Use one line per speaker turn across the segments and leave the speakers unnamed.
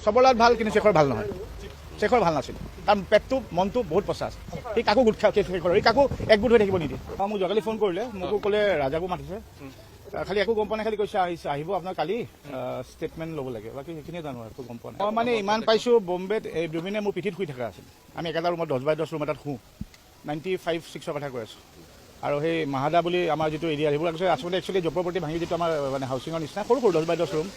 চবৰ লগত ভাল, কিন্তু শেখৰ ভাল নহয়। শেখৰ ভাল নাছিল, কাৰণ পেটটো মনটো বহুত পচা আছে। সি কাকো গোট খাই শেখৰ, সি কাকো একগোট হৈ থাকিব নিদিয়ে। মোক যোৱাকালি ফোন কৰিলে, মোকো ক'লে ৰাজাকো মাতিছে, খালি একো গম পোৱা নাই, খালি কৈছে আহিব আপোনাৰ কালি ষ্টেটমেণ্ট ল'ব লাগে, বাকী সেইখিনিয়ে জানো একো গম পোৱা নাই। মই মানে ইমান পাইছোঁ, বম্বেত এই জুবিনে মোৰ পিঠিত শুই থকা আছিল। আমি একেটা ৰুমত 10x10 ৰুম এটাত শুওঁ, 95-6 কথা কৈ আছোঁ। আৰু সেই মাহাদা বুলি আমাৰ যিটো এৰিয়া, সেইবোৰ আচলতে একচুৱেলি জপৰ প্ৰতি ভাঙি যিটো আমাৰ মানে হাউচিঙৰ নিচিনা সৰু 10x10 ৰুম,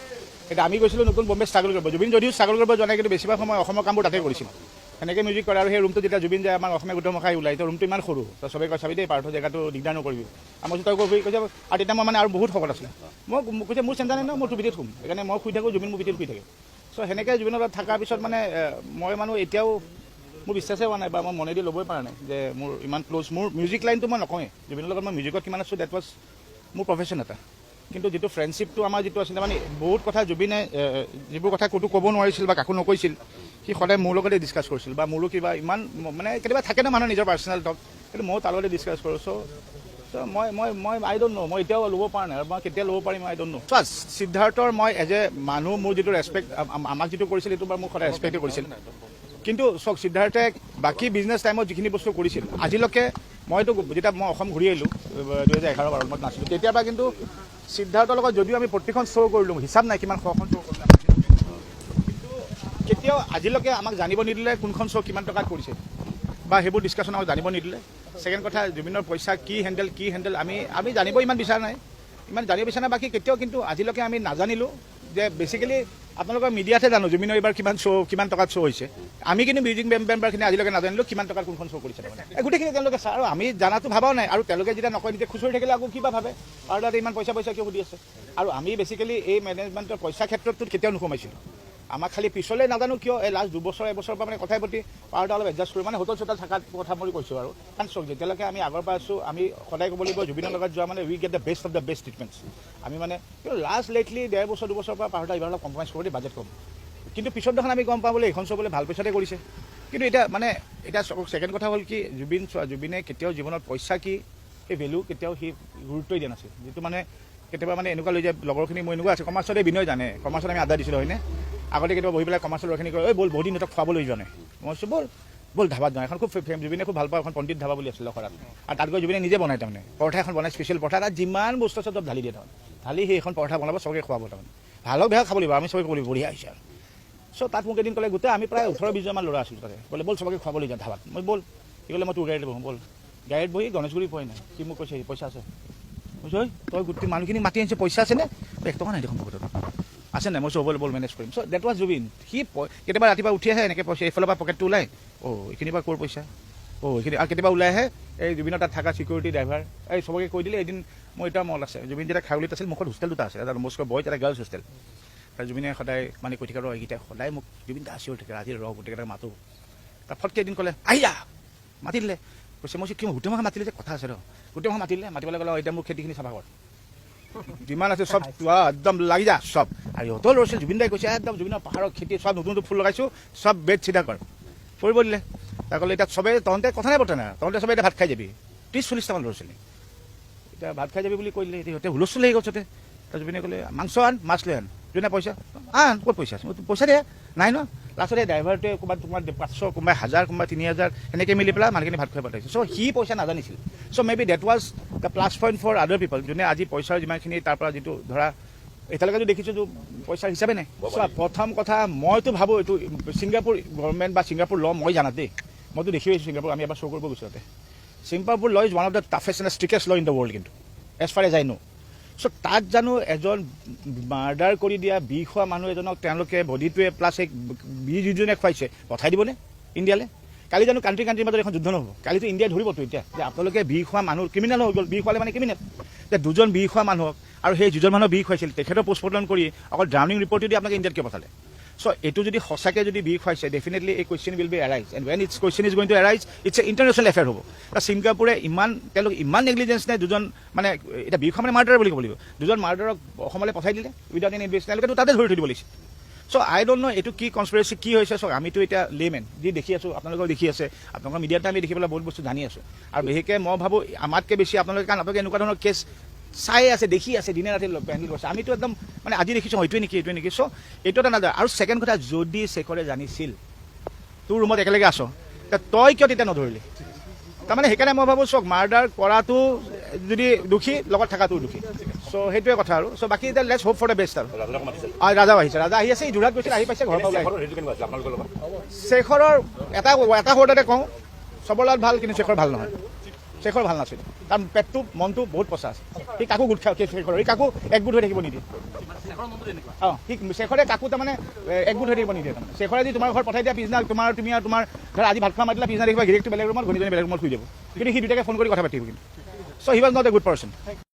এতিয়া আমি গৈছিলোঁ নতুন বম্বে ষ্ট্ৰাগল কৰিব। জুবিন যদিও ষ্ট্ৰাগল কৰিব যোৱা নাই, কিন্তু বেছিভাগ সময় অসমৰ কামবোৰ তাতে কৰিছিল। সেনেকৈ মিউজিক কৰে। আৰু সেই ৰুমটো যেতিয়া জুবিন যায়, আমাৰ অসমীয়া গোটৰ মুখাই ওলাই, তো ৰুমটো ইমান সৰু, তো চবেই কয় চাবি দেই পাৰ্থ জেগাটো দিগদাৰ নকৰিবি। আমাৰ তই কৈছে, আৰু তেতিয়া মই মানে আৰু বহুত শকত আছিলে। মই কৈছে মোৰ চিন্তা নাই ন, মই তোৰ পিঠিত শুম, সেইকাৰণে মই শুই থাকোঁ, জুবিন মোৰ পিঠিত শুই থাকে। চ' সেনেকৈ জুবিনৰ লগত থকাৰ পিছত মানে মই মানুহ এতিয়াও মোৰ বিশ্বাসেই হোৱা নাই, বা মই মনেদি ল'বই পৰা নাই যে মোৰ ইমান ক্ল'জ। মোৰ মিউজিক লাইনটো মই নকওঁৱেই, জুবিনৰ লগত মই মিউজিকত কিমান আছোঁ, ডেট ৱাজ মোৰ প্ৰফেশ্যন এটা। কিন্তু যিটো ফ্ৰেণ্ডশ্বিপটো আমাৰ যিটো আছিলে, মানে বহুত কথা জুবিনে যিবোৰ কথা ক'তো ক'ব নোৱাৰিছিল বা কাকো নকৈছিল, সি সদায় মোৰ লগতে ডিছকাছ কৰিছিল। বা মোৰো কিবা ইমান মানে কেতিয়াবা থাকে ন মানুহৰ নিজৰ পাৰ্চনেল টক, কিন্তু ময়ো তাৰ লগতে ডিছকাছ কৰোঁ। চ' মই আই ডোণ্ট ন', মই এতিয়াও ল'ব পৰা নাই, আৰু মই কেতিয়া ল'ব পাৰিম আই ডোণ্ট ন'। চ' সিদ্ধাৰ্থৰ মই এজ এ মানুহ, মোৰ যিটো ৰেচপেক্ট আমাক যিটো কৰিছিল, সেইটো বাৰু মোক সদায় ৰেচপেক্টে কৰিছিল। কিন্তু চাওক, সিদ্ধাৰ্থে বাকী বিজনেছ টাইমত যিখিনি বস্তু কৰিছিল, আজিলৈকে মইতো যেতিয়া মই অসম ঘূৰি আহিলোঁ 2011-12 মই নাছিলোঁ, তেতিয়াৰ পৰা কিন্তু সিদ্ধাৰ্থৰ লগত যদিও আমি প্ৰতিখন শ্ব' কৰিলোঁ, হিচাপ নাই কিমান শখন শ্ব' কৰিলোঁ, কিন্তু কেতিয়াও আজিলৈকে আমাক জানিব নিদিলে কোনখন শ্ব' কিমান টকাত কৰিছে, বা সেইবোৰ ডিছকাশ্যন আমাক জানিব নিদিলে। ছেকেণ্ড কথা, জুবিনৰ পইচা কি হেণ্ডেল আমি জানিব ইমান বিচৰা নাই, বাকী কেতিয়াও কিন্তু আজিলৈকে আমি নাজানিলোঁ যে বেছিকেলি আপোনালোকৰ মিডিয়াতহে জানো জুবিনৰ এইবাৰ কিমান টকাত শ্ব' হৈছে। আমি কিন্তু মিউজিক মেম্বাৰখিনি আজিলৈকে নাজানিলোঁ কিমান টকাত কোনখন শ্ব' কৰিছে। মানে গোটেইখিনি তেওঁলোকে চাই, আৰু আমি জানাটো ভাবাও নাই, আৰু তেওঁলোকে যেতিয়া নকয়, নিজে খুচৰি থাকিলে আকৌ কিবা ভাবে, আৰু তাতে ইমান পইচা কিয় সুধি আছে। আৰু আমি বেছিকেলি এই মেনেজমেণ্টৰ পইচা ক্ষেত্ৰতো কেতিয়াও নোসোমাইছিলোঁ। আমাক খালি পিছলৈ নাজানো কিয় এই লাষ্ট 2-এবছৰৰ পৰা মানে কথাই প্ৰতি পাৱাৰটো অলপ এডজাষ্ট কৰি, মানে হোটেল চোটেল থকাৰ কথা মই কৈছোঁ। আৰু কাৰণ চাওক, যেতিয়ালৈকে আমি আগৰ পৰা আছোঁ, আমি সদায় ক'ব লাগিব জুবিনৰ লগত যোৱা মানে we get the best of the best treatments. আমি মানে কিন্তু লাষ্ট লেটলি 1.5-2 বছৰৰ পৰা পাৱাৰটো এইবাৰ অলপ কম্প্ৰমাইজ কৰি বাজেট কম, কিন্তু পিছত দেখোন আমি গম পাওঁ বোলে এইখন শ্ব' বোলে ভাল পইচাতে কৰিছে। কিন্তু এতিয়া ছেকেণ্ড কথা হ'ল কি, জুবিনে কেতিয়াও জীৱনত পইচা কি সেই ভেলু কেতিয়াও সি গুৰুত্বই দিয়া নাছিল। যিটো মানে কেতিয়াবা মানে এনেকুৱা লৈ যায়, লগৰখিনি মই এনেকুৱা আছে, কমাৰ্চতে বিনয় জানে, কমাৰ্চত আমি আড্ডা দিছিলোঁ হয়নে, আগতে কেতিয়াবা বহি পেলাই কমাৰ্চৰ ল'ৰাখিনি কয়, বল বহুত দিন সিহঁতক খুৱাবলৈ যোৱা নাই। মই কৈছোঁ বল ধাবাত যাওঁ, এখন খুব জুবিনে খুব ভাল পাওঁ, এখন পণ্ডিত ধাবা বুলি আছিলে খৰাত, আৰু তাত গৈ জুবিনে নিজে বনায়, তাৰমানে পৰঠা এখন বনায়, স্পেচিয়েল পৰঠা, তাত যিমান বস্তু আছে চব ঢালি দিয়ে, তাৰমানে ঢালি সেই এখন পৰঠা বনাব, চবকে খুৱাব, তাৰমানে ভাল হওক বেয়া খাব লাগিব, আমি চবে ক'ব লাগিব বঢ়িয়া হৈছে। আৰু চ' তাত মোক এদিন ক'লে, গোটেই আমি প্ৰায় 18-20জনমান ল'ৰা আছিলোঁ তাতে, বোলে বল চবকে খুৱাবলৈ যাওঁ ধাবাত। মই বল, কি ক'লে মই তোৰ গাড়ীত বহোঁ, বল গাড়ীত বহি গণেশগুৰি পোৱাই নাই, সি মোক কৈছে পইচা আছে। কৈছোঁ তই গোটেই মানুহখিনি মাতি আনিছে, পইচা আছেনে? 1 টকা নাই দেখোন পকেটত, আছে নাই? মই চব বল মেনেজ কৰিম। চ' ডেট ৱাজ জুবিন। সি কেতিয়াবা ৰাতিপুৱা উঠি আহে এনেকৈ পইচা এইফালৰ পৰা পকেটটো ওলাই, এইখিনিৰ পৰা ক'ৰ পইচা, এইখিনি, আৰু কেতিয়াবা ওলাই আহে এই জুবিনৰ তাত থকা চিকিউৰিটি ড্ৰাইভাৰ এই চবকে কৈ দিলে। এদিন মই এটা মল আছে, জুবিন যেতিয়া খাৰলিত আছিল, মুখত হোষ্টেল দুটা আছে, এটা মস্কো বয়জ, এটা গাৰ্লছ হোষ্টেল। আৰু জুবিনে সদায় মানে কৈ থাকে, এইকেইটা সদায় মোক জুবিন দা চিঞৰি থাকে, আজি গোটেইকেইটাক মাতো। তাৰ ফটকৈ এদিন ক'লে আহিয়া, মাতি দিলে। কৈছে মই কিয় গোটেই মাহে মাতিলে যে কথা আছে গোটেই মাহে মাতিলে, মাতিবলৈ গ'লে এতিয়া মোৰ খেতিখিনি চাফা কৰ, যিমান আছে চব একদম লাগি যা চব। আৰু ইহঁতৰ ল'ৰা ছোৱালী জুবিন দাই কৈছে একদম জুবিনৰ পাহাৰৰ খেতি চব নতুন ফুল লগাইছোঁ, চব বেড চিধা কৰ, কৰিব দিলে। তাৰ ক'লে এতিয়া চবেই তহঁতে কথা নাই বতৰা নাই, তহঁতে চবেই এতিয়া ভাত খাই যাবি, 30-40টামান ল'ৰা ছোৱালী এতিয়া ভাত খাই যাবি বুলি কৈ দিলে। সিহঁতে হুলস্থুল লাগি গ'ল। তাৰ জুবিনে ক'লে মাংস আন, মাছ লৈ আন, জুবিনে পইচা আন, ক'ত পইচা আছে, পইচা দিয়ে নাই ন। লাষ্টত এই ড্ৰাইভাৰটোৱে ক'ৰবাত তোমাৰ 500, কোনোবাই 1000, কোনোবাই 3000, সেনেকৈ মিলি পেলাই মানুহখিনি ভাত খুৱাই পঠাইছে। চ' সি পইচা নাজানিছিল। So' maybe that was the plus point for other people, যোনে আজি পইচাৰ যিমানখিনি তাৰ পৰা যিটো ধৰা এতিয়ালৈকে দেখিছোঁ যে পইচাৰ হিচাপে নাই। চোৱা, প্ৰথম কথা মইতো ভাবোঁ এইটো ছিংগাপুৰ গভৰ্ণমেণ্ট বা ছিংগাপুৰ ল' মই জানাত দেই, মইতো দেখি আহিছোঁ ছিংগাপুৰ, আমি এবাৰ শ্ব' কৰিব গৈছোঁ তাতে। Singapore law' is one of the toughest and strictest law' in the world, কিন্তু as far as I know. So' তাত জানো এজন মাৰ্ডাৰ কৰি দিয়া বিষ খোৱা মানুহ এজনক তেওঁলোকে বডিটোৱে প্লাছ এক বিষ যিজনে খুৱাইছে পঠাই দিবনে ইণ্ডিয়ালৈ? কালি জানো কাণ্ট্ৰিৰ মাজত এখন যুদ্ধ নহ'ব? কালিতো ইণ্ডিয়াই ধৰিবতো এতিয়া যে আপোনালোকে বিষ খোৱা মানুহ ক্ৰিমিনেল হৈ গ'ল, বিষ খোৱালে মানে ক্ৰিমিনেল। যে 2জন বিষ খোৱা মানুহক, আৰু সেই যিজন মানুহ বিষ খুৱাইছিল তেখেতৰ পোষ্টমৰ্টম কৰি অকল ড্ৰাউনিং ৰিপৰ্টটো দি আপোনালোকে ইণ্ডিয়াত কিয় পঠালে? চ' এইটো যদি সঁচাকৈ যদি বিষ খুৱাইছে, ডেফিনেটলি এই question will be arise, and when it's question is going to arise, it's a international affair হ'ব। ছিংগাপুৰে তেওঁলোক ইমান নেগলিজেঞ্চ নাই, 2জন মানে এতিয়া বিষ খোৱা মানে মাৰ্ডাৰ বুলি ক'ব লাগিব, 2জন মাৰ্ডাৰক অসমলৈ পঠাই দিলে উইদাউট এনি ইনভেষ্ট, তেওঁলোকেতো তাতে ধৰি থৈ দিব লাগিছে। চ' আই ডোণ্ট ন' এইটো কি কনস্পিৰেচি কি হৈছে। চ' আমিতো এতিয়া লেমেন যি দেখি আছোঁ, আপোনালোকেও দেখি আছে, আপোনালোকৰ মিডিয়াতে আমি দেখি পেলাই বহুত বস্তু জানি আছোঁ। আৰু বিশেষকৈ মই ভাবোঁ আমাতকৈ বেছি আপোনালোকে, কাৰণ আপোনালোকে এনেকুৱা ধৰণৰ কেছ চাই আছে দেখি আছে দিনে ৰাতি পেণ্ডেল কৰিছে আমিতো একদম মানে আজি দেখিছোঁ এইটোৱে নেকি চ' এইটো এটা নাযায় আৰু ছেকেণ্ড কথা যদি শেখৰে জানিছিল তোৰ ৰুমত একেলগে আছ তই কিয় তেতিয়া নধৰিলি তাৰমানে সেইকাৰণে মই ভাবোঁ চক মাৰ্ডাৰ কৰাটো যদি দোষী লগত থকাটো দোষী চ' সেইটোৱে কথা আৰু চ' বাকী এতিয়া let's hope for the best আৰু ৰাজাও আহিছে ৰাজা আহি আছে যোৰহাট গৈছিল আহি পাইছে ঘৰৰ পৰা শেখৰৰ এটা শব্দতে কওঁ চবৰ লগত ভাল কিন্তু শেখৰ ভাল নহয় শেখৰ ভাল নাছিল তাৰ পেটটো মনটো বহুত পচা আছে সি কাকো গোট খায় শেখৰ সি কাকো একগোট হৈ থাকিব নিদিয়ে অঁ সি শেখৰে কাকো তাৰমানে একগোট হৈ থাকিব নিদিয়ে তাৰমানে শেখৰে যদি তোমাৰ ঘৰত পঠাই দিয়া পিছদিনা তুমি আৰু তোমাৰ ধৰ আজি ভাত খোৱা মাতিলা পিছদিনা দেখিবা গিৰিয়েকটো বেলেগ ৰুমত ঘনীজনী বেলেগ ৰুমত শুই যাব কিন্তু সি দুটাকে ফোন কৰি কথা পাতিব কিন্তু so' he was not a good person